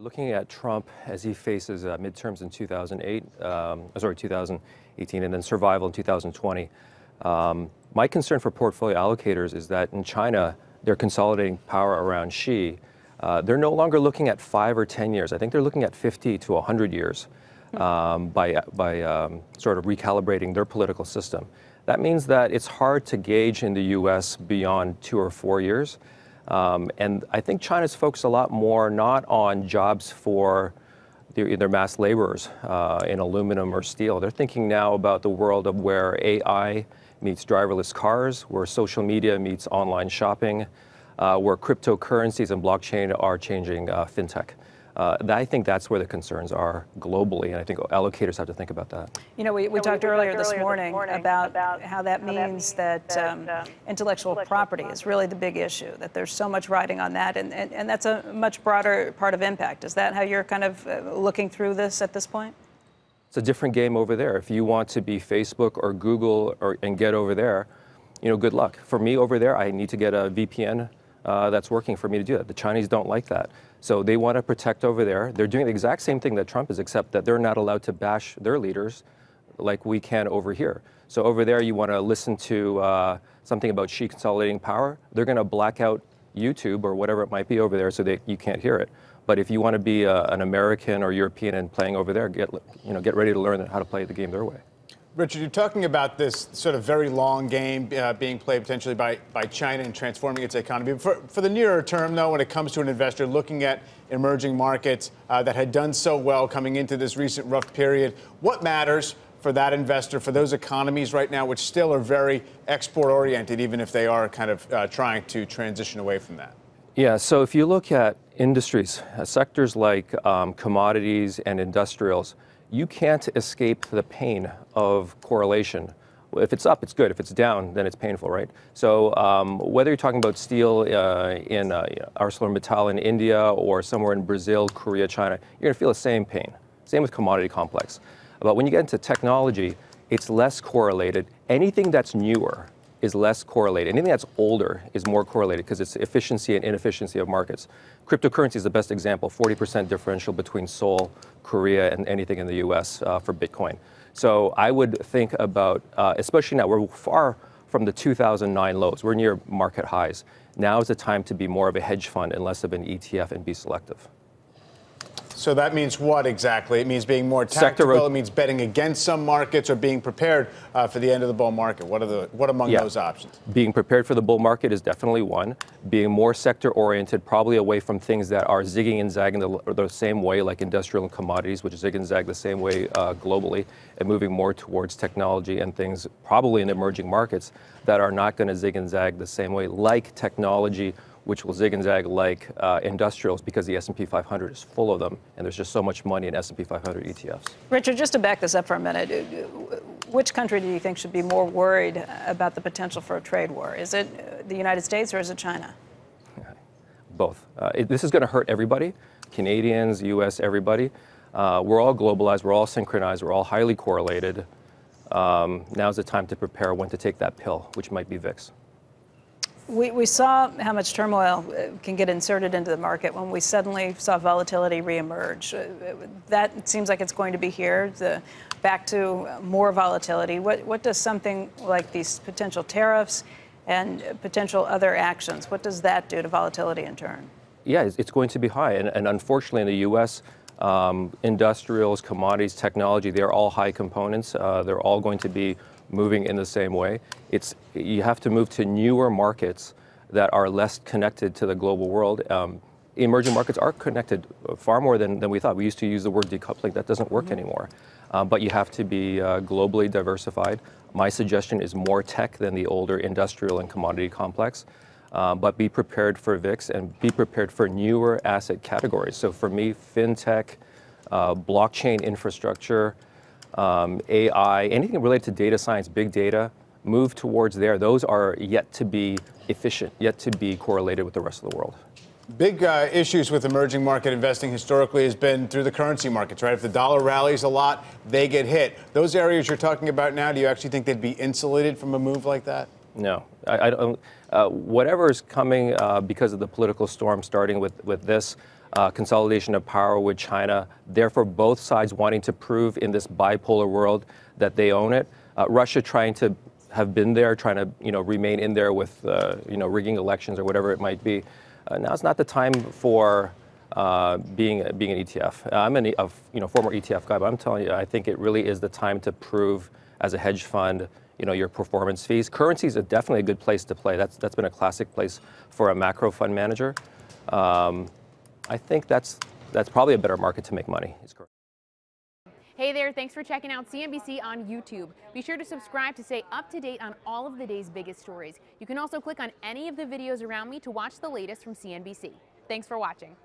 Looking at Trump as he faces midterms in 2018, and then survival in 2020, my concern for portfolio allocators is that in China, they're consolidating power around Xi. They're no longer looking at 5 or 10 years. I think they're looking at 50 to 100 years by sort of recalibrating their political system. That means that it's hard to gauge in the U.S. beyond 2 or 4 years. And I think China's focused a lot more not on jobs for their mass laborers in aluminum or steel. They're thinking now about the world of where AI meets driverless cars, where social media meets online shopping, where cryptocurrencies and blockchain are changing fintech. I think that's where the concerns are globally, and I think allocators have to think about that. You know, we talked earlier this morning about how that means that intellectual property is really the big issue, that there's so much riding on that, and that's a much broader part of impact. Is that how you're kind of looking through this at this point? It's a different game over there. If you want to be Facebook or Google and get over there, you know, good luck. For me over there, I need to get a VPN that's working for me to do that. The Chinese don't like that. So they want to protect over there. They're doing the exact same thing that Trump is, except that they're not allowed to bash their leaders like we can over here. So over there, you want to listen to something about Xi consolidating power. They're going to black out YouTube or whatever it might be over there so that you can't hear it. But if you want to be an American or European and playing over there, get ready to learn how to play the game their way. Richard, you're talking about this sort of very long game being played potentially by China and transforming its economy. For the nearer term, though, when it comes to an investor looking at emerging markets that had done so well coming into this recent rough period, what matters for that investor, for those economies right now, which still are very export-oriented, even if they are kind of trying to transition away from that? Yeah, so if you look at industries, sectors like commodities and industrials, you can't escape the pain of correlation. If it's up, it's good. If it's down, then it's painful, right? So whether you're talking about steel in ArcelorMittal in India or somewhere in Brazil, Korea, China, you're going to feel the same pain. Same with commodity complex. But when you get into technology, it's less correlated. Anything that's newer is less correlated. Anything that's older is more correlated because it's efficiency and inefficiency of markets. Cryptocurrency is the best example, 40% differential between Seoul, Korea, and anything in the US for Bitcoin. So I would think about, especially now, we're far from the 2009 lows. We're near market highs. Now is the time to be more of a hedge fund and less of an ETF and be selective. So that means what exactly? It means being more tactical. It means betting against some markets or being prepared for the end of the bull market. What among those options? Being prepared for the bull market is definitely one. Being more sector oriented, probably away from things that are zigging and zagging the same way, like industrial and commodities, which zig and zag the same way globally, and moving more towards technology and things probably in emerging markets that are not going to zig and zag the same way, like technology, which will zig and zag like industrials because the S&P 500 is full of them, and there's just so much money in S&P 500 ETFs. Richard, just to back this up for a minute, which country do you think should be more worried about the potential for a trade war? Is it the United States or is it China? Both. This is going to hurt everybody, Canadians, U.S., everybody. We're all globalized, we're all synchronized, we're all highly correlated. Now's the time to prepare when to take that pill, which might be VIX. We saw how much turmoil can get inserted into the market when we suddenly saw volatility reemerge. That seems like it's going to be here, back to more volatility. What does something like these potential tariffs and potential other actions, what does that do to volatility in turn? Yeah, it's going to be high. And unfortunately in the U.S., industrials, commodities, technology, they're all high components. They're all going to be moving in the same way. You have to move to newer markets that are less connected to the global world. Emerging markets are connected far more than we thought. We used to use the word decoupling. That doesn't work anymore. But you have to be globally diversified. My suggestion is more tech than the older industrial and commodity complex. But be prepared for VIX and be prepared for newer asset categories. So for me, fintech, blockchain infrastructure, AI, anything related to data science, big data, move towards there. Those are yet to be efficient, yet to be correlated with the rest of the world. Big issues with emerging market investing historically has been through the currency markets, right? If the dollar rallies a lot, they get hit. Those areas you're talking about now, do you actually think they'd be insulated from a move like that? No, I don't. Whatever is coming because of the political storm, starting with this, consolidation of power with China, therefore both sides wanting to prove in this bipolar world that they own it. Russia trying to have been there, trying to remain in there with rigging elections or whatever it might be. Now's not the time for being an ETF. I'm a former ETF guy, but I'm telling you, I think it really is the time to prove as a hedge fund, your performance fees. Currencies are definitely a good place to play. That's been a classic place for a macro fund manager. I think that's probably a better market to make money. Hey there, thanks for checking out CNBC on YouTube. Be sure to subscribe to stay up to date on all of the day's biggest stories. You can also click on any of the videos around me to watch the latest from CNBC. Thanks for watching.